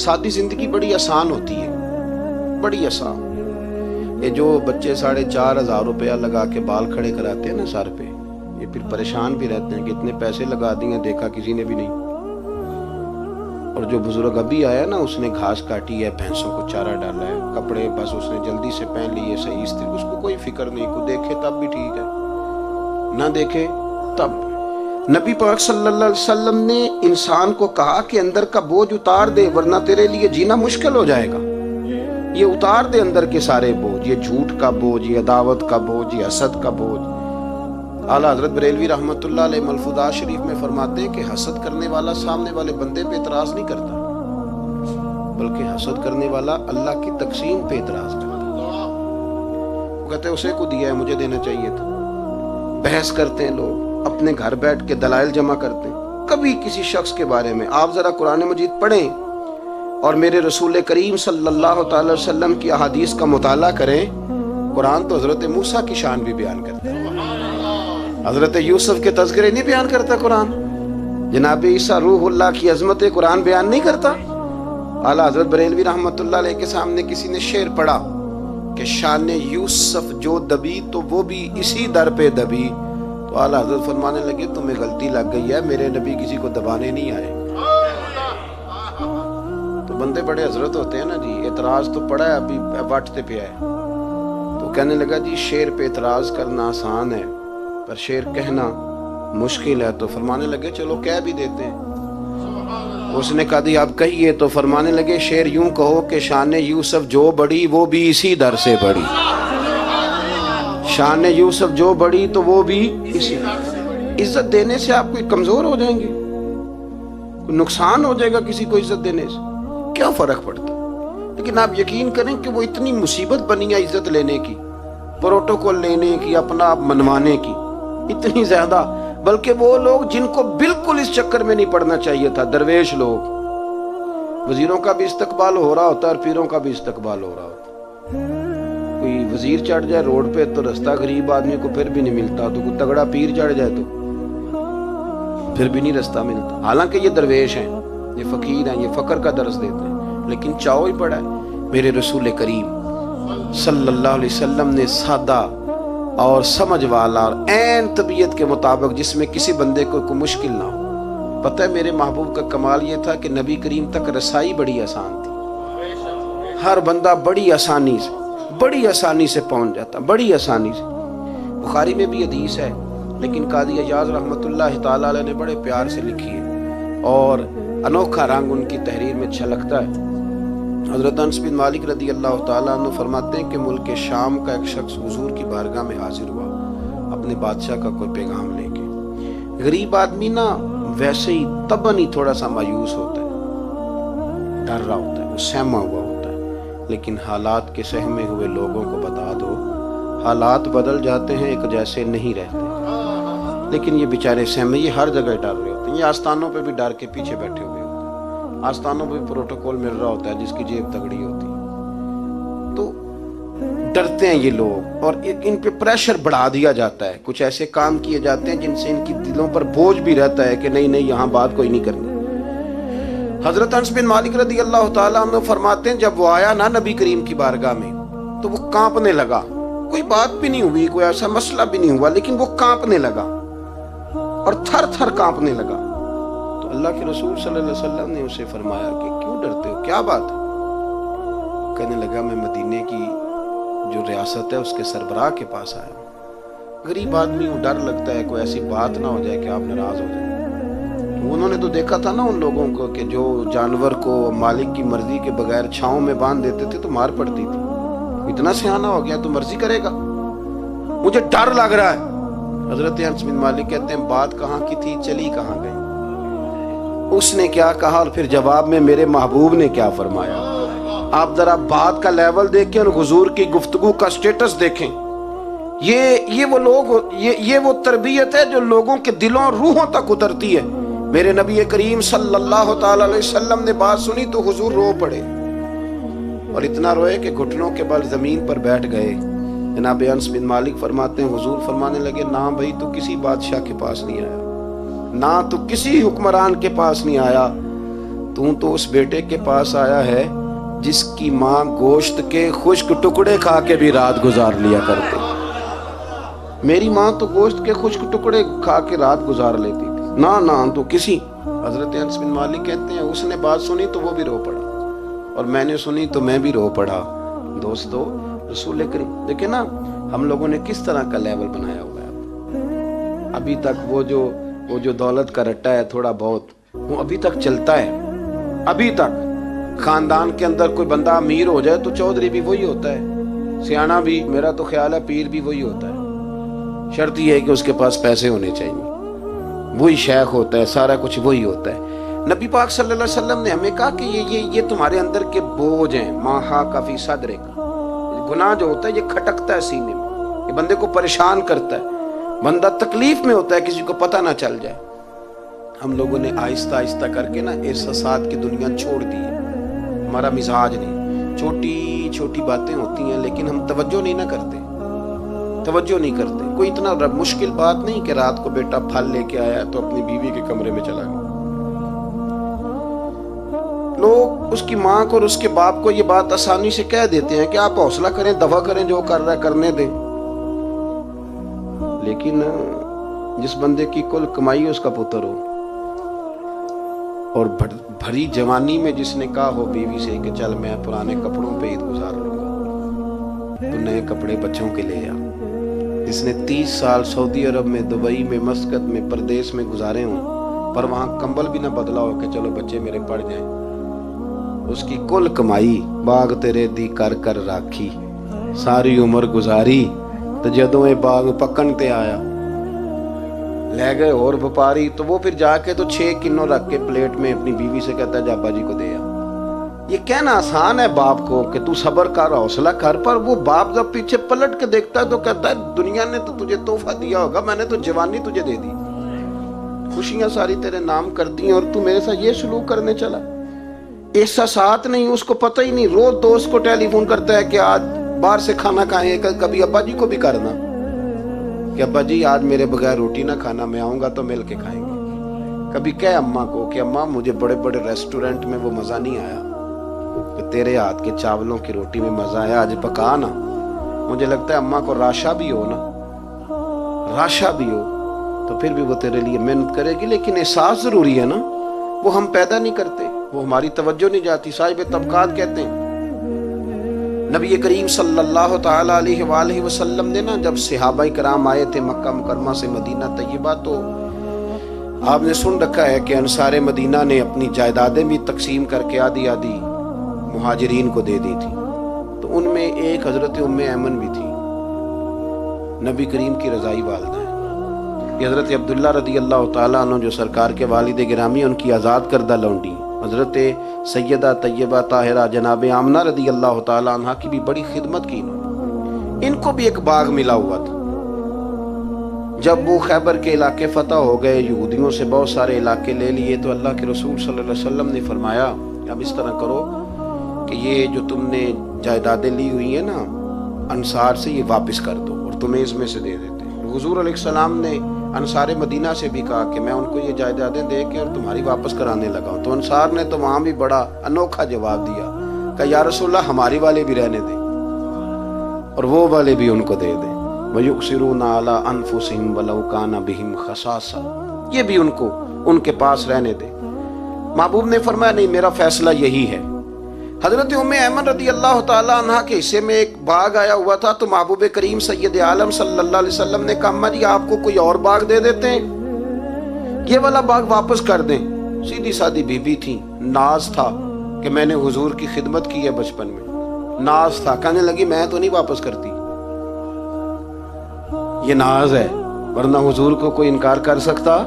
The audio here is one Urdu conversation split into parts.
سادی زندگی بڑی آسان ہوتی ہے، بڑی آسان۔ یہ جو بچے 4,500 روپیہ لگا کے بال کھڑے کراتے ہیں نا سر پہ، یہ پھر پریشان بھی رہتے ہیں کہ اتنے پیسے لگا دیے، دیکھا کسی نے بھی نہیں۔ اور جو بزرگ ابھی آیا نا، اس نے گھاس کاٹی ہے، بھینسوں کو چارہ ڈالا ہے، کپڑے بس اس نے جلدی سے پہن لیے، صحیح استری، اس کو کوئی فکر نہیں، کو دیکھے تب بھی ٹھیک ہے، نہ دیکھے تب۔ نبی پاک صلی اللہ علیہ وسلم نے انسان کو کہا کہ اندر کا بوجھ اتار دے ورنہ تیرے لیے جینا مشکل ہو جائے گا۔ یہ اتار دے اندر کے سارے بوجھ، یہ جھوٹ کا بوجھ، یہ عداوت کا بوجھ، یہ حسد کا بوجھ۔ اعلیٰ حضرت بریلوی رحمۃ اللہ علیہ ملفوظات شریف میں فرماتے ہیں کہ حسد کرنے والا سامنے والے بندے پہ اعتراض نہیں کرتا، بلکہ حسد کرنے والا اللہ کی تقسیم پہ اعتراض کرتا ہے۔ وہ کہتے ہیں اسے کو دیا ہے، مجھے دینا چاہیے تھا۔ بحث کرتے ہیں لوگ، اپنے گھر بیٹھ کے دلائل جمع کرتے ہیں۔ کبھی کسی شخص کے بارے میں آپ ذرا قرآن مجید پڑھیں اور میرے رسول کریم صلی اللہ تعالی وسلم کی احادیث کا مطالعہ کریں۔ قرآن تو حضرت موسیٰ کی شان بھی بیان کرتا ہے، حضرت یوسف کے تذکرے نہیں بیان کرتا قرآن، جناب عیسیٰ روح اللہ کی عظمت قرآن بیان نہیں کرتا۔ اعلیٰ حضرت بریلوی رحمۃ اللہ علیہ کے سامنے کسی نے شعر پڑھا کہ شان یوسف جو دبی تو وہ بھی اسی در پہ دبی، تو اعلیٰ حضرت فرمانے لگے تمہیں غلطی لگ گئی ہے، میرے نبی کسی کو دبانے نہیں آئے۔ تو بندے بڑے حضرت ہوتے ہیں نا جی، اعتراض تو پڑا ہے، ابھی واٹتے پہ ہے، تو کہنے لگا جی شعر پہ اعتراض کرنا آسان ہے پر شعر کہنا مشکل ہے، تو فرمانے لگے چلو کہہ بھی دیتے ہیں۔ اس نے کہا دی آپ کہیے، تو فرمانے لگے شعر یوں کہو کہ شان یوسف جو بڑی وہ بھی اسی در سے بڑی، شان یوسف جو بڑی تو وہ بھی اسی۔ عزت دینے سے آپ کوئی کمزور ہو جائیں گے؟ کوئی نقصان ہو جائے گا کسی کو عزت دینے سے؟ کیا فرق پڑتا؟ لیکن آپ یقین کریں کہ وہ اتنی مصیبت بنی ہے عزت لینے کی، پروٹوکول لینے کی، اپنا آپ منوانے کی، اتنی زیادہ، بلکہ وہ لوگ جن کو بالکل اس چکر میں نہیں پڑنا چاہیے تھا، درویش لوگ، وزیروں کا بھی استقبال ہو رہا ہوتا ہے اور پیروں کا بھی استقبال ہو رہا ہوتا ہے۔ کوئی وزیر چڑھ جائے روڈ پہ تو رستہ غریب آدمی کو پھر بھی نہیں ملتا، تو کوئی تگڑا پیر چڑھ جائے تو پھر بھی نہیں رستہ ملتا، حالانکہ یہ درویش ہیں، یہ فقیر ہیں، یہ فقر کا درس دیتے ہیں، لیکن چاؤ ہی پڑا ہے۔ میرے رسول کریم صلی اللہ علیہ وسلم نے سادہ اور سمجھ والا اور عین طبیعت کے مطابق جس میں کسی بندے کو کوئی مشکل نہ ہو۔ پتہ ہے میرے محبوب کا کمال یہ تھا کہ نبی کریم تک رسائی بڑی آسان تھی، ہر بندہ بڑی آسانی سے پہنچ جاتا، بڑی آسانی سے۔ بخاری میں بھی حدیث ہے، لیکن قاضی اعجاز رحمۃ اللہ تعالی علیہ نے بڑے پیار سے لکھی ہے اور انوکھا رنگ ان کی تحریر میں چھلکتا ہے۔ حضرت انس بن مالک رضی اللہ تعالیٰ عنہ فرماتے ہیں کہ ملک شام کا ایک شخص حضور کی بارگاہ میں حاضر ہوا اپنے بادشاہ کا کوئی پیغام لے کے۔ غریب آدمی نا ویسے ہی طبعاً ہی تھوڑا سا مایوس ہوتا ہے، ڈر رہا ہوتا ہے، وہ سہما ہوا ہوتا ہے، لیکن حالات کے سہمے ہوئے لوگوں کو بتا دو حالات بدل جاتے ہیں، ایک جیسے نہیں رہتے۔ لیکن یہ بیچارے سہمے، یہ ہر جگہ ڈر رہے ہوتے ہیں، یہ آستانوں پہ بھی ڈر کے پیچھے بیٹھے ہوئے ہوتے ہیں، آستانوں پہ پروٹوکول مل رہا ہوتا ہے جس کی جیب تگڑی ہوتی ہے، تو ڈرتے ہیں یہ لوگ اور ان پہ پریشر بڑھا دیا جاتا ہے، کچھ ایسے کام کیے جاتے ہیں جن سے ان کی دلوں پر بوجھ بھی رہتا ہے کہ نہیں یہاں بات کوئی نہیں کرنی۔ حضرت انس بن مالک رضی اللہ تعالیٰ عنہ فرماتے ہیں جب وہ آیا نا نبی کریم کی بارگاہ میں تو وہ کانپنے لگا، کوئی بات بھی نہیں ہوئی، کوئی ایسا مسئلہ بھی نہیں ہوا، لیکن وہ کانپنے لگا اور تھر تھر کانپنے لگا۔ تو اللہ کے رسول صلی اللہ علیہ وسلم نے اسے فرمایا کہ کیوں ڈرتے ہو، کیا بات ہے؟ کہنے لگا میں مدینے کی جو ریاست ہے اس کے سربراہ کے پاس آیا ہوں، غریب آدمی ہوں، ڈر لگتا ہے کوئی ایسی بات نہ ہو جائے کہ آپ ناراض ہو جائیں۔ تو انہوں نے تو دیکھا تھا نا ان لوگوں کو کہ جو جانور کو مالک کی مرضی کے بغیر چھاؤں میں باندھ دیتے تھے تو مار پڑتی تھی، اتنا سیانا ہو گیا تو مرضی کرے گا، مجھے ڈر لگ رہا ہے۔ حضرت انس بن مالک کہتے ہیں بات کہاں کی تھی، چلی کہاں گئی؟ اس نے کیا کہا اور پھر جواب میں میرے محبوب نے کیا فرمایا؟ آپ ذرا بات کا لیول دیکھیں اور حضور کی گفتگو کا سٹیٹس دیکھیں۔ یہ وہ لوگ، یہ وہ تربیت ہے جو لوگوں کے دلوں اور روحوں تک اترتی ہے۔ میرے نبی کریم صلی اللہ تعالی علیہ وسلم نے بات سنی تو حضور رو پڑے اور اتنا روئے کہ گھٹنوں کے بل زمین پر بیٹھ گئے۔ جناب انس بن مالک فرماتے ہیں حضور فرمانے لگے نہ بھائی تو کسی بادشاہ کے پاس نہیں آیا، نہ تو کسی حکمران کے پاس نہیں آیا، تو اس بیٹے کے پاس آیا ہے جس کی ماں گوشت کے خشک ٹکڑے کھا کے بھی رات گزار لیا کرتے. میری ماں تو گوشت کے خشک ٹکڑے کھا کے رات گزار لیتی تھی. نہ تو کسی. حضرت انس بن مالک کہتے ہیں اس نے بات سنی تو وہ بھی رو پڑا اور میں نے سنی تو میں بھی رو پڑا. دوستو رسول کریم دیکھیں نا ہم لوگوں نے کس طرح کا لیول بنایا ہوا ہے. ابھی تک وہ جو دولت کا رٹا ہے تھوڑا بہت وہ ابھی تک چلتا ہے. ابھی تک خاندان کے اندر کوئی بندہ امیر ہو جائے تو چودھری بھی وہی ہوتا ہے, سیانا بھی, میرا تو خیال ہے پیر بھی وہی ہوتا ہے. شرط یہ ہے کہ اس کے پاس پیسے ہونے چاہیے. وہی شیخ ہوتا ہے, سارا کچھ وہی ہوتا ہے. نبی پاک صلی اللہ علیہ وسلم نے ہمیں کہا کہ یہ تمہارے اندر کے بوجھ ہیں. ماہا کافی صدرے کا گناہ جو ہوتا ہے یہ کھٹکتا ہے سینے میں, یہ بندے کو پریشان کرتا ہے, بندہ تکلیف میں ہوتا ہے کسی کو پتہ نہ چل جائے. ہم لوگوں نے آہستہ آہستہ کر کے نا احساسات کی دنیا چھوڑ دی ہے. ہمارا مزاج نہیں, چھوٹی چھوٹی باتیں ہوتی ہیں لیکن ہم توجہ نہیں نہ کرتے. کوئی اتنا مشکل بات نہیں کہ رات کو بیٹا پھل لے کے آیا تو اپنی بیوی کے کمرے میں چلا گیا. لوگ اس کی ماں کو اور اس کے باپ کو یہ بات آسانی سے کہہ دیتے ہیں کہ آپ حوصلہ کریں, دفع کریں, جو کر رہا ہے کرنے دیں. لیکن جس بندے کی کل کمائی اس کا پتر ہو اور بھری جوانی میں جس نے کہا ہو بیوی سے کہ چل میں پرانے کپڑوں پہ عید گزار لوں گا تو نئے کپڑے بچوں کے لے آ. جس نے 30 سال سعودی عرب میں, دبئی میں, مسقط میں, پردیس میں گزارے ہوں پر وہاں کمبل بھی نہ بدلا ہو کہ چلو بچے میرے پڑ جائیں, اس کی کل کمائی باغ تیرے دی کر کر راکھی, ساری عمر گزاری تو جدوں اے باغ پکن تے آیا لے گئے اور وپاری تو وہ پھر جا کے تو 6 کنوں رکھ کے پلیٹ میں اپنی بیوی سے کہتا ہے جا ابا جی کو دے آ. یہ کہنا آسان ہے باپ کو کہ تو صبر کر, حوصلہ کر, پر وہ باپ جب پیچھے پلٹ کے دیکھتا ہے تو کہتا ہے دنیا نے تو تجھے تحفہ دیا ہوگا, میں نے تو جوانی تجھے دے دی, خوشیاں ساری تیرے نام کر دی اور تو میرے ساتھ یہ سلوک کرنے چلا. احساسات نہیں, اس کو پتہ ہی نہیں. روز دوست کو ٹیلی فون کرتا ہے کہ آج باہر سے کھانا کھائیں, کبھی ابا جی کو بھی کرنا کہ ابا جی آج میرے بغیر روٹی نہ کھانا, میں آؤں گا تو مل کے کھائیں گے. کبھی کہے اماں کو کہ اماں مجھے بڑے بڑے ریسٹورنٹ میں وہ مزہ نہیں آیا کہ تیرے ہاتھ کے چاولوں کی روٹی میں مزہ آیا, آج پکا نا. مجھے لگتا ہے اماں کو راشا بھی ہو تو پھر بھی وہ تیرے لیے محنت کرے گی. لیکن احساس ضروری ہے نا, وہ ہم پیدا نہیں کرتے, وہ ہماری توجہ نہیں جاتی. صاحب طبقات کہتے ہیں نبی کریم صلی اللہ تعالی علیہ وآلہ وسلم نے نا جب صحابہ کرام آئے تھے مکہ مکرمہ سے مدینہ طیبہ تو آپ نے سن رکھا ہے کہ انصار مدینہ نے اپنی جائیدادیں بھی تقسیم کر کے آدھی مہاجرین کو دے دی تھی. تو ان میں ایک حضرت ام ایمن بھی تھی, نبی کریم کی رضائی والدہ ہیں. یہ حضرت عبداللہ رضی اللہ تعالیٰ عنہ جو سرکار کے والد گرامی ان کی آزاد کردہ لونڈی حضرت سیدہ طیبہ طاہرہ جناب آمنہ رضی اللہ تعالیٰ عنہ کی بھی بڑی خدمت کی. ان کو بھی ایک باغ ملا ہوا تھا. جب وہ خیبر کے علاقے فتح ہو گئے, یہودیوں سے بہت سارے علاقے لے لیے, تو اللہ کے رسول صلی اللہ علیہ وسلم نے فرمایا اب اس طرح کرو کہ یہ جو تم نے جائیدادیں لی ہوئی ہیں نا انصار سے, یہ واپس کر دو اور تمہیں اس میں سے دے دیتے ہیں. حضور علیہ السلام نے انصار مدینہ سے بھی کہا کہ میں ان کو یہ جائیدادیں دے کے اور تمہاری واپس کرانے لگا ہوں. تو انصار نے تو وہاں بھی بڑا انوکھا جواب دیا کہ یا رسول اللہ ہماری والے بھی رہنے دیں اور وہ والے بھی ان کو دے دیں. وَيُؤْثِرُونَ عَلَىٰ أَنفُسِهِمْ وَلَوْ كَانَ بِهِمْ خَصَاصَةٌ, یہ بھی ان کے پاس رہنے دیں. محبوب نے فرمایا نہیں, میرا فیصلہ یہی ہے. حضرت ام ایمن رضی اللہ تعالیٰ عنہ کے حصے میں ایک باغ آیا ہوا تھا, تو محبوب کریم سید عالم صلی اللہ علیہ وسلم نے کہا اماں جی آپ کو کوئی اور باغ دے دیتے ہیں, یہ والا باغ واپس کر دیں. سیدھی سادی بی بی تھی, ناز تھا کہ میں نے حضور کی خدمت کی ہے بچپن میں, ناز تھا. کہنے لگی میں تو نہیں واپس کرتی, یہ ناز ہے, ورنہ حضور کو کوئی انکار کر سکتا,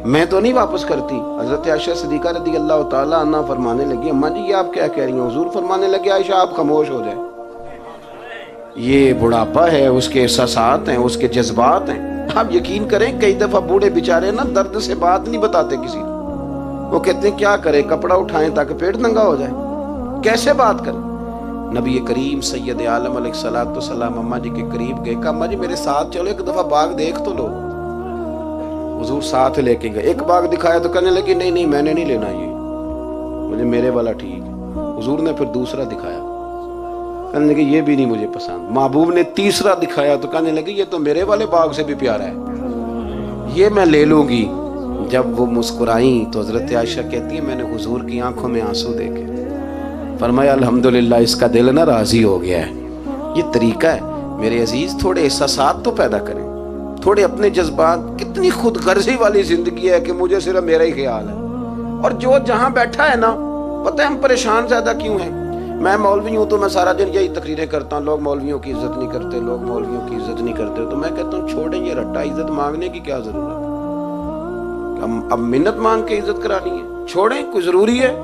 میں تو نہیں واپس کرتی. حضرت عائشہ صدیقہ رضی اللہ تعالیٰ عنہ فرمانے لگی اماں جی یہ آپ کیا کہہ رہی ہیں؟ حضور فرمانے لگے عائشہ آپ خاموش ہو جائیں, یہ بڑھاپا ہے, اس کے احساسات ہیں, اس کے جذبات ہیں. آپ یقین کریں کئی دفعہ بوڑھے بیچارے نا درد سے بات نہیں بتاتے کسی کو, وہ کہتے ہیں کیا کرے, کپڑا اٹھائیں تاکہ پیٹ ننگا ہو جائے, کیسے بات کریں. نبی کریم سید عالم علیہ الصلوۃ والسلام اماں جی کے قریب گئے, کہا اماں جی میرے ساتھ چلو ایک دفعہ باغ دیکھ تو لو. حضور ساتھ لے کے گئے, ایک باغ دکھایا تو کہنے لگی نہیں میں نے نہیں لینا, مجھے میرے والا ٹھیک ہے. حضور نے پھر دوسرا دکھایا, کہنے لگے یہ بھی نہیں مجھے پسند. محبوب نے تیسرا دکھایا تو کہنے لگے یہ تو میرے والے باغ سے بھی پیارا ہے, یہ میں لے لوں گی. جب وہ مسکرائیں تو حضرت عائشہ کہتی ہے میں نے حضور کی آنکھوں میں آنسو دیکھے, فرمایا الحمدللہ اس کا دل نہ راضی ہو گیا ہے. یہ طریقہ ہے میرے عزیز, تھوڑے احساسات تو پیدا کریں, تھوڑے اپنے جذبات. کتنی خود غرضی والی زندگی ہے کہ مجھے صرف میرا ہی خیال ہے, اور جو جہاں بیٹھا ہے نا, پتہ ہے ہم پریشان زیادہ کیوں ہیں. میں مولوی ہوں تو میں سارا دن یہی تقریریں کرتا ہوں, لوگ مولویوں کی عزت نہیں کرتے, لوگ مولویوں کی عزت نہیں کرتے. تو میں کہتا ہوں چھوڑیں یہ رٹا, عزت مانگنے کی کیا ضرورت ہے, اب منت مانگ کے عزت کرانی ہے, چھوڑیں, کوئی ضروری ہے.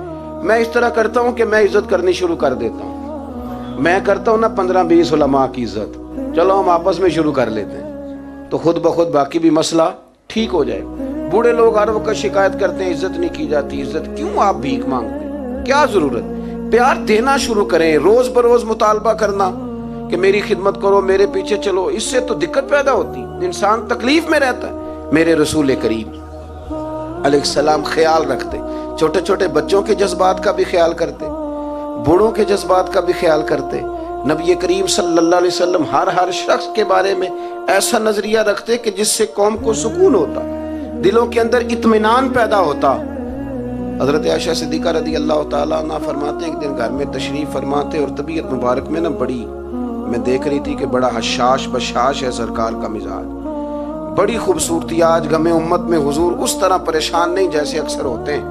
میں اس طرح کرتا ہوں کہ میں عزت کرنی شروع کر دیتا ہوں. میں کرتا ہوں نا 15-20 علماء کی عزت, چلو ہم آپس میں شروع کر لیتے ہیں, تو خود بخود باقی بھی مسئلہ ٹھیک ہو جائے. بوڑھے لوگ ہر وقت شکایت کرتے ہیں عزت نہیں کی جاتی, عزت کیوں آپ بھیک مانگتے ہیں, کیا ضرورت. پیار دینا شروع کریں, روز بروز مطالبہ کرنا کہ میری خدمت کرو, میرے پیچھے چلو. اس سے تو دقت پیدا ہوتی, انسان تکلیف میں رہتا ہے. میرے رسول کریم علیہ السلام خیال رکھتے, چھوٹے چھوٹے بچوں کے جذبات کا بھی خیال کرتے, بوڑھوں کے جذبات کا بھی خیال کرتے. نبی کریم صلی اللہ علیہ وسلم ہر شخص کے بارے میں ایسا نظریہ رکھتے کہ جس سے قوم کو سکون ہوتا, دلوں کے اندر اطمینان پیدا ہوتا. حضرت عائشہ صدیقہ رضی اللہ تعالیٰ عنہ فرماتے ہیں ایک دن گھر میں تشریف فرماتے, اور طبیعت مبارک میں نا بڑی, میں دیکھ رہی تھی کہ بڑا حشاش بشاش ہے سرکار کا مزاج, بڑی خوبصورتی. آج غم امت میں حضور اس طرح پریشان نہیں جیسے اکثر ہوتے ہیں.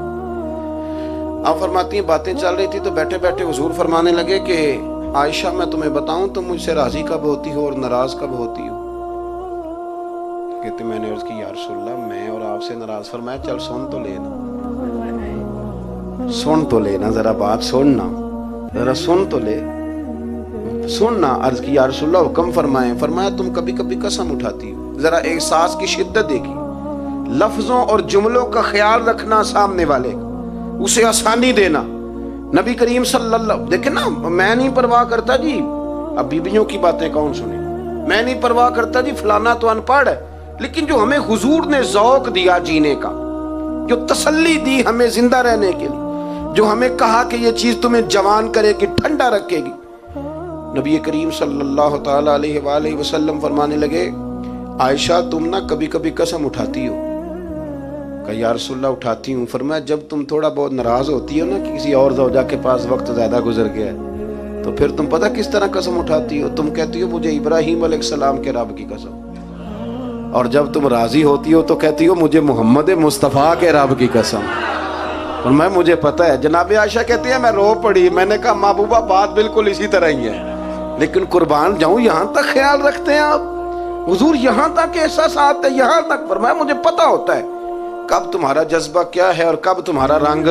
آپ فرماتی ہیں باتیں چل رہی تھی تو بیٹھے بیٹھے حضور فرمانے لگے کہ عائشہ میں تمہیں بتاؤں تم مجھ سے راضی کب ہوتی ہو اور ناراض کب ہوتی ہو. کہتے میں نے عرض کی یا رسول اللہ میں اور آپ سے ناراض. فرمایا چل سن تو لینا, سن تو لینا, ذرا بات سننا, ذرا سن تو لے, سننا. عرض کی یا رسول اللہ حکم فرمائیں. فرمایا تم کبھی کبھی قسم اٹھاتی ہو, ذرا احساس کی شدت دیکھی, لفظوں اور جملوں کا خیال رکھنا, سامنے والے اسے آسانی دینا. نبی کریم صلی اللہ, دیکھیں نا, میں نہیں پرواہ کرتا جی, اب بیویوں کی باتیں کون سنے, میں نہیں پرواہ کرتا جی فلانا تو ان پڑھ ہے, لیکن جو ہمیں حضور نے ذوق دیا جینے کا, جو تسلی دی ہمیں زندہ رہنے کے لیے, جو ہمیں کہا کہ یہ چیز تمہیں جوان کرے گی, ٹھنڈا رکھے گی. نبی کریم صلی اللہ تعالی علیہ وآلہ وسلم فرمانے لگے عائشہ تم نہ کبھی کبھی قسم اٹھاتی ہو. کہا یا رسول اللہ اٹھاتی ہوں. فرمایا جب تم تھوڑا بہت ناراض ہوتی ہو نا کہ کسی اور زوجہ کے پاس وقت زیادہ گزر گیا ہے, تو پھر تم پتہ کس طرح قسم اٹھاتی ہو, تم کہتی ہو مجھے ابراہیم علیہ السلام کے رب کی قسم, اور جب تم راضی ہوتی ہو تو کہتی ہو مجھے محمد مصطفیٰ کے رب کی قسم. اور میں مجھے پتہ ہے. جناب عائشہ کہتی ہے میں رو پڑی, میں نے کہا محبوبہ بات بالکل اسی طرح ہی ہے, لیکن قربان جاؤں یہاں تک خیال رکھتے ہیں آپ, حضور یہاں تک احساسات ہے, یہاں تک. فرمایا مجھے پتہ ہوتا ہے کب تمہارا جذبہ کیا ہے اور کب تمہارا رنگ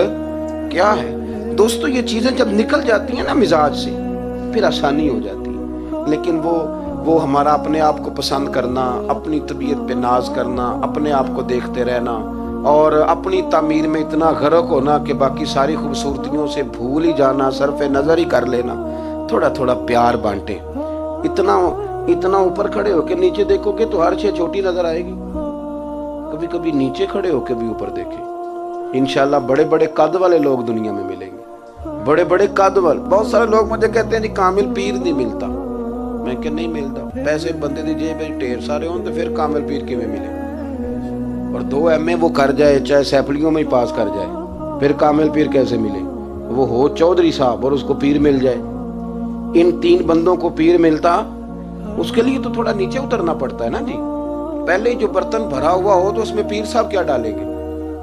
کیا ہے. دوستو یہ چیزیں جب نکل جاتی ہیں نا مزاج سے, پھر آسانی ہو جاتی ہے. لیکن وہ ہمارا اپنے آپ کو پسند کرنا, اپنی طبیعت پہ ناز کرنا, اپنے آپ کو دیکھتے رہنا, اور اپنی تعمیر میں اتنا غرق ہونا کہ باقی ساری خوبصورتیوں سے بھول ہی جانا, صرف نظر ہی کر لینا. تھوڑا تھوڑا پیار بانٹے, اتنا اوپر کھڑے ہو کے نیچے دیکھو گے تو ہر چیز چھوٹی نظر آئے گی. کبھی کبھی نیچے کھڑے ہو کے بھی اوپر دیکھیں, انشاءاللہ بڑے بڑے قد والے لوگ دنیا میں ملیں گے, بڑے بڑے قد والے. بہت سارے لوگ مجھے کہتے ہیں جی کامل پیر نہیں ملتا. میں کہ نہیں ملتا, پیسے بندے دی جیب میں ڈھیر سارے ہوں تو پھر کامل پیر کیویں ملے, اور 2 MA وہ کر جائے چاہے سیپلیوں میں ہی پاس کر جائے, پھر کامل پیر کیسے ملے. وہ ہو چودھری صاحب اور اس کو پیر مل جائے. ان 3 بندوں کو پیر ملتا, اس کے لیے تو تھوڑا نیچے اترنا پڑتا ہے نا جی. پہلے جو برتن بھرا ہوا ہو تو اس میں پیر صاحب کیا ڈالیں گے,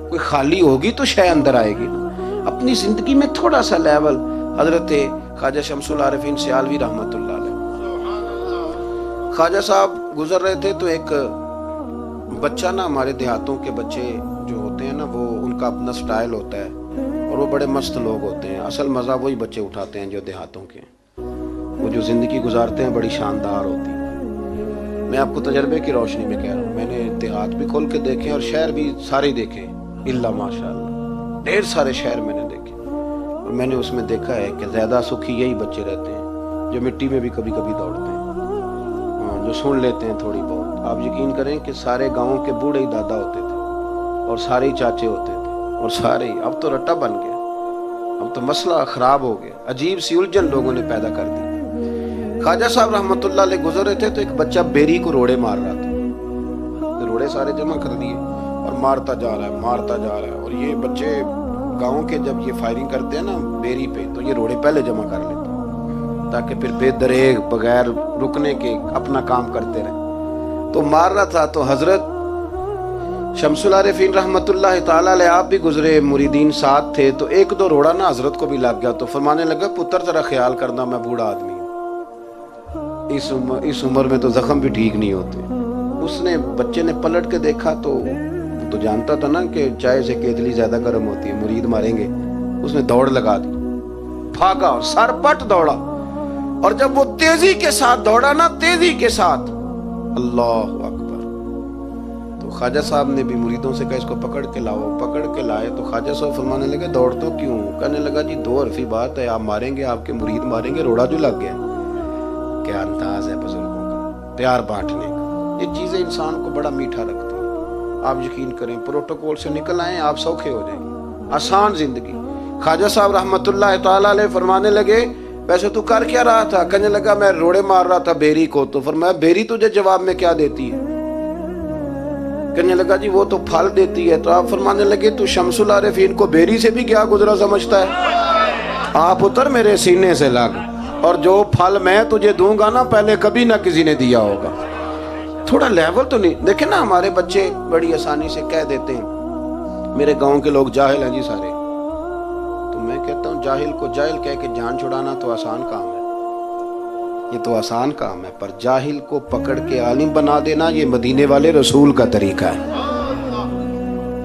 کوئی خالی ہوگی تو شے اندر آئے گی نا. اپنی زندگی میں تھوڑا سا لیول. حضرت خواجہ شمس العارفین سیالوی رحمۃ اللہ علیہ, خواجہ صاحب گزر رہے تھے تو ایک بچہ نا, ہمارے دیہاتوں کے بچے جو ہوتے ہیں نا وہ ان کا اپنا سٹائل ہوتا ہے اور وہ بڑے مست لوگ ہوتے ہیں. اصل مزہ وہی بچے اٹھاتے ہیں جو دیہاتوں کے, وہ جو زندگی گزارتے ہیں بڑی شاندار ہوتی ہے. میں آپ کو تجربے کی روشنی میں کہہ رہا ہوں, میں نے دیہات بھی کھول کے دیکھے اور شہر بھی سارے دیکھے, اللہ ماشاءاللہ ڈھیر سارے شہر میں نے دیکھے, اور میں نے اس میں دیکھا ہے کہ زیادہ سکھی یہی بچے رہتے ہیں جو مٹی میں بھی کبھی کبھی دوڑتے ہیں, جو سن لیتے ہیں تھوڑی بہت. آپ یقین کریں کہ سارے گاؤں کے بوڑھے ہی دادا ہوتے تھے اور سارے ہی چاچے ہوتے تھے اور سارے ہی, اب تو رٹا بن گیا. اب تو مسئلہ خراب ہو گیا، عجیب سی الجھن لوگوں نے پیدا کر دی۔ خواجہ صاحب رحمۃ اللہ علیہ گزر رہے تھے تو ایک بچہ بیری کو روڑے مار رہا تھا، روڑے سارے جمع کر دیے اور مارتا جا رہا ہے، اور یہ بچے گاؤں کے جب یہ فائرنگ کرتے ہیں نا بیری پہ تو یہ روڑے پہلے جمع کر لیتے ہیں تاکہ پھر بے دریغ بغیر رکنے کے اپنا کام کرتے رہیں۔ تو مار رہا تھا تو حضرت شمس العارفین رحمت اللہ تعالیٰ علیہ آپ بھی گزرے، مریدین ساتھ تھے، تو ایک دو روڑا نا حضرت کو بھی لگ گیا تو فرمانے لگا پتر ذرا خیال کرنا، میں بوڑھا آدمی ہوں، اس عمر میں تو زخم بھی ٹھیک نہیں ہوتے۔ اس نے بچے نے پلٹ کے دیکھا تو جانتا تھا نا کہ چائے سے کیتلی زیادہ گرم ہوتی ہے، مرید ماریں گے، اس نے دوڑ لگا دی، بھاگا اور سر پٹ دوڑا، اور جب وہ تیزی کے ساتھ دوڑا نا، تیزی کے ساتھ، اللہ اکبر، تو خواجہ صاحب نے بھی مریدوں سے کہا اس کو پکڑ کے لاؤ، پکڑ کے لائے تو خواجہ صاحب فرمانے لگے دوڑ تو کیوں؟ کہنے لگا جی دو حرفی بات ہے، آپ ماریں گے، آپ کے مرید ماریں گے، روڑا جو لگ گیا۔ کیا انداز ہے بزرگوں کا، پیار بانٹنے کا، یہ چیزیں انسان کو بڑا میٹھا رکھتی ہیں۔ آپ یقین کریں پروٹوکول سے نکل آئیں آپ سوکھے ہو جائیں گے، آسان زندگی۔ خواجہ صاحب رحمت اللہ تعالیٰ علیہ فرمانے لگے ویسے تو کر کیا رہا تھا؟ کہنے لگا میں روڑے مار رہا تھا بیری کو، تو فرمایا بیری تجھے جواب میں کیا دیتی ہے؟ کہنے لگا جی وہ تو پھل دیتی ہے، تو آپ فرمانے لگے تو شمس العارفین کو بیری سے بھی کیا گزرا سمجھتا ہے؟ آپ اتر میرے سینے سے لگ، اور جو پھل میں تجھے دوں گا نا پہلے کبھی نہ کسی نے دیا ہوگا۔ تھوڑا لیول تو نہیں، دیکھیں نا ہمارے بچے بڑی آسانی سے کہہ دیتے ہیں میرے گاؤں کے لوگ جاہل ہیں جی سارے، تو میں کہتا ہوں جاہل کو جاہل کہہ کے جان چھڑانا تو آسان کام ہے، یہ تو آسان کام ہے، پر جاہل کو پکڑ کے عالم بنا دینا یہ مدینے والے رسول کا طریقہ ہے۔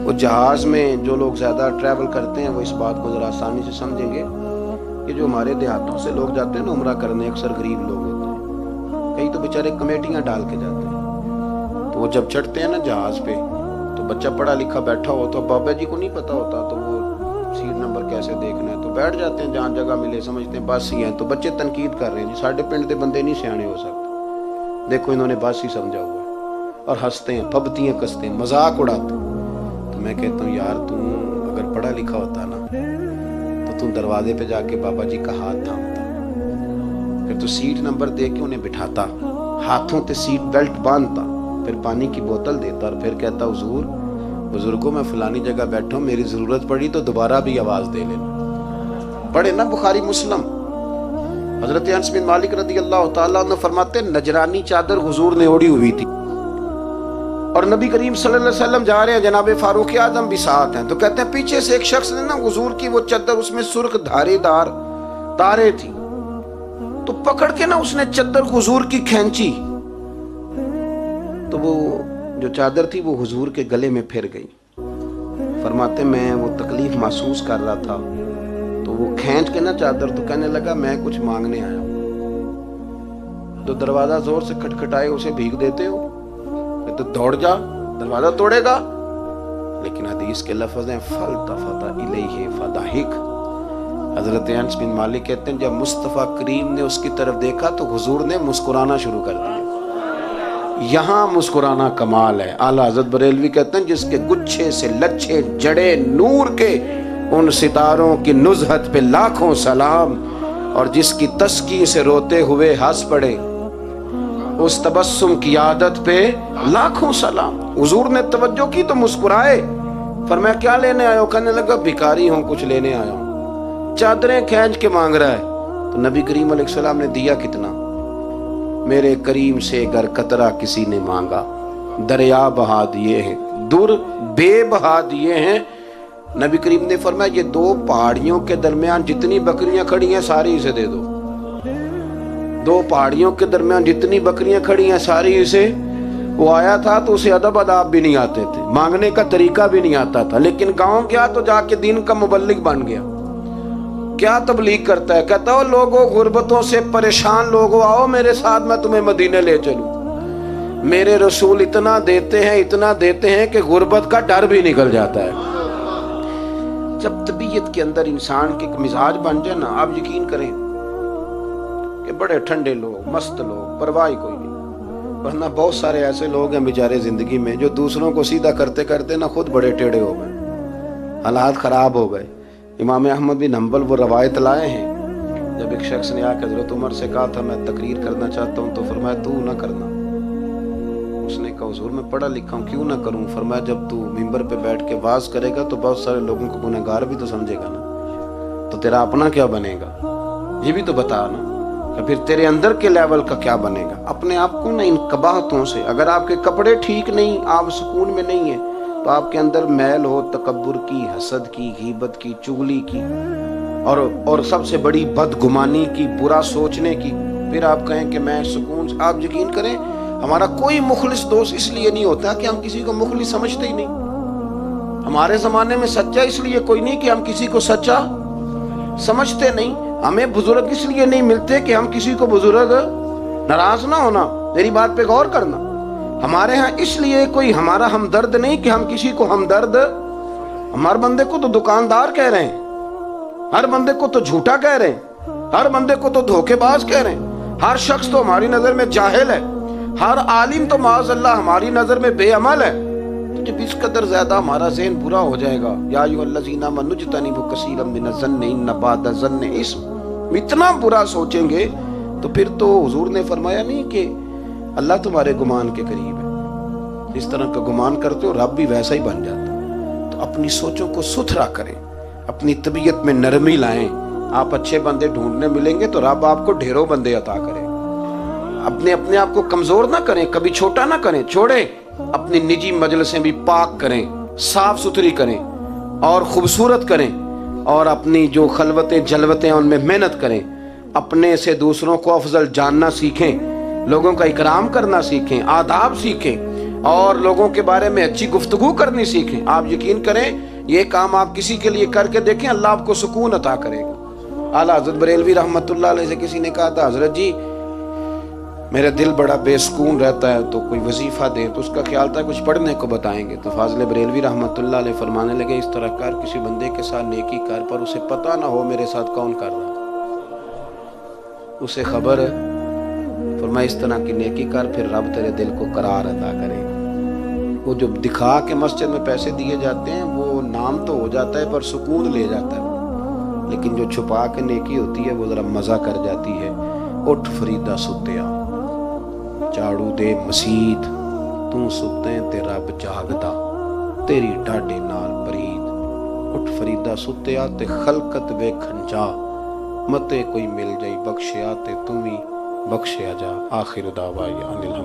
وہ جہاز میں جو لوگ زیادہ ٹریول کرتے ہیں وہ اس بات کو ذرا آسانی سے سمجھیں گے کہ جو ہمارے دیہاتوں سے لوگ جاتے ہیں نا عمرہ کرنے، اکثر غریب لوگ ہوتے ہیں، کئی تو بیچارے کمیٹیاں ڈال کے جاتے ہیں، تو وہ جب چڑھتے ہیں نا جہاز پہ تو بچہ پڑھا لکھا بیٹھا ہو تو بابا جی کو نہیں پتا ہوتا، تو وہ سیٹ نمبر کیسے دیکھنا ہے، تو بیٹھ جاتے ہیں جہاں جگہ ملے، سمجھتے ہیں بس ہی ہیں، تو بچے تنقید کر رہے ہیں جی ساڈے پنڈ دے بندے نہیں سیانے ہو سکتے، دیکھو انہوں نے بس ہی سمجھا ہوا ہے، اور ہنستے ہیں، پھبتیاں کستے ہیں، مذاق اڑاتے ہیں۔ تو میں کہتا ہوں یار تم اگر پڑھا لکھا ہوتا نا تو تم دروازے پہ جا کے بابا جی کا ہاتھ تھامتا، پھر تو سیٹ نمبر دے کے انہیں بٹھاتا، ہاتھوں تے سیٹ بیلٹ باندھتا، پھر پانی کی بوتل دیتا اور پھر کہتا حضور بزرگوں میں فلانی جگہ بیٹھا ہوں، میری ضرورت پڑی تو دوبارہ بھی آواز دے لینا۔ پڑھے نا بخاری مسلم، حضرت انس بن مالک رضی اللہ تعالیٰ عنہ فرماتے نجرانی چادر حضور نے اوڑی ہوئی تھی، اور نبی کریم صلی اللہ علیہ وسلم جا رہے ہیں، جناب فاروق اعظم بھی ساتھ ہیں، تو کہتے ہیں پیچھے سے ایک شخص نے نا حضور کی وہ چادر، اس میں سرخ دھارے دار تارے تھی، تو پکڑ کے نا اس نے چادر حضور کی کھینچی، تو وہ جو چادر تھی وہ حضور کے گلے میں پھر گئی۔ فرماتے میں وہ تکلیف محسوس کر رہا تھا، تو وہ کھینچ کے نا چادر، تو کہنے لگا میں کچھ مانگنے آیا ہوں، تو دروازہ زور سے کھٹکھٹائے اسے بھیگ دیتے ہو، تو دوڑ جا دروازہ توڑے گا، لیکن حدیث کے لفظ ہیں فَالْتَفَتَ إِلَيْهِ فَضَحِكَ۔ حضرت انس بن مالک کہتے ہیں جب مصطفیٰ کریم نے اس کی طرف دیکھا تو حضور نے مسکرانا شروع کر دیا۔ یہاں مسکرانا کمال ہے۔ اعلیٰ حضرت بریلوی کہتے ہیں جس کے گچھے سے لچھے جڑے نور کے ان ستاروں کی نزہت پہ لاکھوں سلام، اور جس کی تسکی سے روتے ہوئے ہنس پڑے اس تبسم کی عادت پہ لاکھوں سلام۔ حضور نے توجہ کی تو مسکرائے، فرمایا کیا لینے آئے ہو؟ کہنے لگا بھکاری ہوں، کچھ لینے آیا ہوں، چادریں کھینچ کے مانگ رہا ہے۔ تو نبی کریم علیہ السلام نے دیا کتنا؟ میرے کریم سے گر قطرہ کسی نے مانگا، دریا بہا دیے ہیں، در بے بہا دیے ہیں۔ نبی کریم نے فرمایا یہ دو پہاڑیوں کے درمیان جتنی بکریاں کھڑی ہیں ساری اسے دے دو، دو پہاڑیوں کے درمیان جتنی بکریاں کھڑی ہیں ساری اسے۔ وہ آیا تھا تو اسے ادب آداب بھی نہیں آتے تھے، مانگنے کا طریقہ بھی نہیں آتا تھا، لیکن گاؤں گیا تو جا کے دین کا مبلغ بن گیا۔ کیا تبلیغ کرتا ہے؟ کہتا ہو لوگوں غربتوں سے پریشان لوگوں آؤ میرے ساتھ، میں تمہیں مدینے لے چلوں۔ میرے رسول اتنا دیتے ہیں کہ غربت کا ڈر بھی نکل جاتا ہے۔ جب طبیعت کے اندر انسان کے مزاج بن جائے نا، آپ یقین کریں کہ بڑے ٹھنڈے لوگ، مست لوگ، پرواہ کوئی نہیں، ورنہ بہت سارے ایسے لوگ ہیں بیچارے زندگی میں جو دوسروں کو سیدھا کرتے کرتے نا خود بڑے ٹیڑے ہو گئے، حالات خراب ہو گئے۔ امام احمد بن حنبل وہ روایت لائے ہیں، جب ایک شخص نے آ کے حضرت عمر سے کہا تھا میں تقریر کرنا چاہتا ہوں، تو فرمایا تو نہ کرنا۔ اس نے کہا حضور میں پڑھا لکھا ہوں کیوں نہ کروں؟ فرمایا جب تو ممبر پہ بیٹھ کے واز کرے گا تو بہت سارے لوگوں کو گنہگار بھی تو سمجھے گا نا، تو تیرا اپنا کیا بنے گا یہ بھی تو بتا نا، کہ پھر تیرے اندر کے لیول کا کیا بنے گا۔ اپنے آپ کو نہ ان قباحتوں سے، اگر آپ کے کپڑے ٹھیک نہیں، آپ سکون میں نہیں ہیں، تو آپ کے اندر میل ہو تکبر کی، حسد کی، غیبت کی، چغلی کی، اور سب سے بڑی بدگمانی کی، برا سوچنے کی، پھر آپ کہیں کہ میں سکون سے۔ آپ یقین کریں ہمارا کوئی مخلص دوست اس لیے نہیں ہوتا کہ ہم کسی کو مخلص سمجھتے ہی نہیں۔ ہمارے زمانے میں سچا اس لیے کوئی نہیں کہ ہم کسی کو سچا سمجھتے نہیں۔ ہمیں بزرگ اس لیے نہیں ملتے کہ ہم کسی کو بزرگ ناراض نہ ہونا۔ میری بات پہ غور کرنا، ہمارے ہاں اس لیے کوئی ہمارا ہمدرد نہیں کہ ہم کسی کو ہمدرد، ہمارے بندے کو تو دکاندار کہہ رہے ہیں، ہر بندے کو تو جھوٹا کہہ رہے ہیں، ہر بندے کو تو دھوکے باز کہہ رہے ہیں، ہر شخص تو ہماری نظر میں جاہل ہے، ہر عالم تو معاذ اللہ ہماری نظر میں بے عمل ہے۔ تو جب اس قدر زیادہ ہمارا ذہن برا ہو جائے گا، یا ایھا الذین آمنوا اجتنبوا کثیرا من الظن ان بعض الظن اثم، اتنا برا سوچیں گے تو پھر تو حضور نے فرمایا نہیں کہ اللہ تمہارے گمان کے قریب ہے، جس طرح کا گمان کرتے ہو رب بھی ویسا ہی بن جاتا ہے۔ تو اپنی سوچوں کو ستھرا کریں، اپنی طبیعت میں نرمی لائیں۔ آپ اچھے بندے ڈھونڈنے ملیں گے تو رب آپ کو ڈھیروں بندے عطا کرے۔ اپنے آپ کو کمزور نہ کریں، کبھی چھوٹا نہ کریں، چھوڑیں۔ اپنی نجی مجلسیں بھی پاک کریں، صاف ستھری کریں اور خوبصورت کریں، اور اپنی جو خلوتیں جلوتیں ان میں محنت کریں۔ اپنے سے دوسروں کو افضل جاننا سیکھیں، لوگوں کا اکرام کرنا سیکھیں، آداب سیکھیں، اور لوگوں کے بارے میں اچھی گفتگو کرنی سیکھیں۔ آپ یقین کریں یہ کام آپ کسی کے لیے کر کے دیکھیں، اللہ آپ کو سکون عطا کرے گا۔ اعلیٰ حضرت بریلوی رحمۃ اللہ علیہ سے کسی نے کہا تھا حضرت جی میرا دل بڑا بے سکون رہتا ہے، تو کوئی وظیفہ دے، تو اس کا خیال تھا کچھ پڑھنے کو بتائیں گے۔ تو فاضل بریلوی رحمۃ اللہ علیہ فرمانے لگے اس طرح کر، کسی بندے کے ساتھ نیکی کر پر اسے پتہ نہ ہو میرے ساتھ کون کر رہا، اسے خبر ہے۔ فرمایا اس طرح کی نیکی کر، پھر رب تیرے دل کو قرار عطا کرے گا۔ وہ جو دکھا کے مسجد میں پیسے دیے جاتے ہیں وہ نام تو ہو جاتا ہے پر سکون لے جاتا ہے، لیکن جو چھپا کے نیکی ہوتی ہے وہ ذرا مزہ کر جاتی ہے۔ اٹھ فریدا ستیا جھاڑو دے مسیت، تو ستے تے رب جاگدا، تیری ڈاڈے نال برید۔ اٹھ فریدا ستیا تے خلقت ویکھن جا، متے کوئی مل جائی بخشیا تے توں وی بخشیا جا۔ آخر دعوانا الحمد